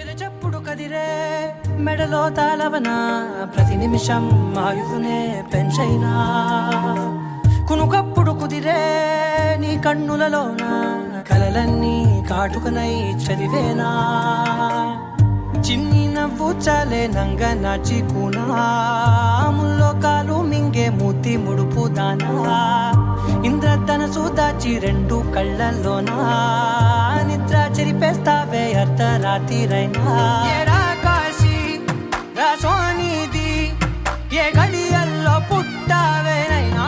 ఎదచెప్పుడు కదిరే మెడలో తాళవన ప్రతి నిమిషం ఆయువునే పెంచైనా కునుకప్పుడు కుదిరే నీ కన్నులలోన కలలన్నీ కాటుకనై చదివేనా చిన్ని నవ్వు చాలే నంగ నాచి ముల్లోకాలు మింగే మూతి ముడుపు దానా ఇంద్రధనసు దాచి రెండు కళ్ళల్లోనా నిద్ర చెరిపేస్తావే అర్ధరాత్రిరైనా ఏరా కాశీ రా సోనిది ఏ గడియల్లో పుట్టావేనైనా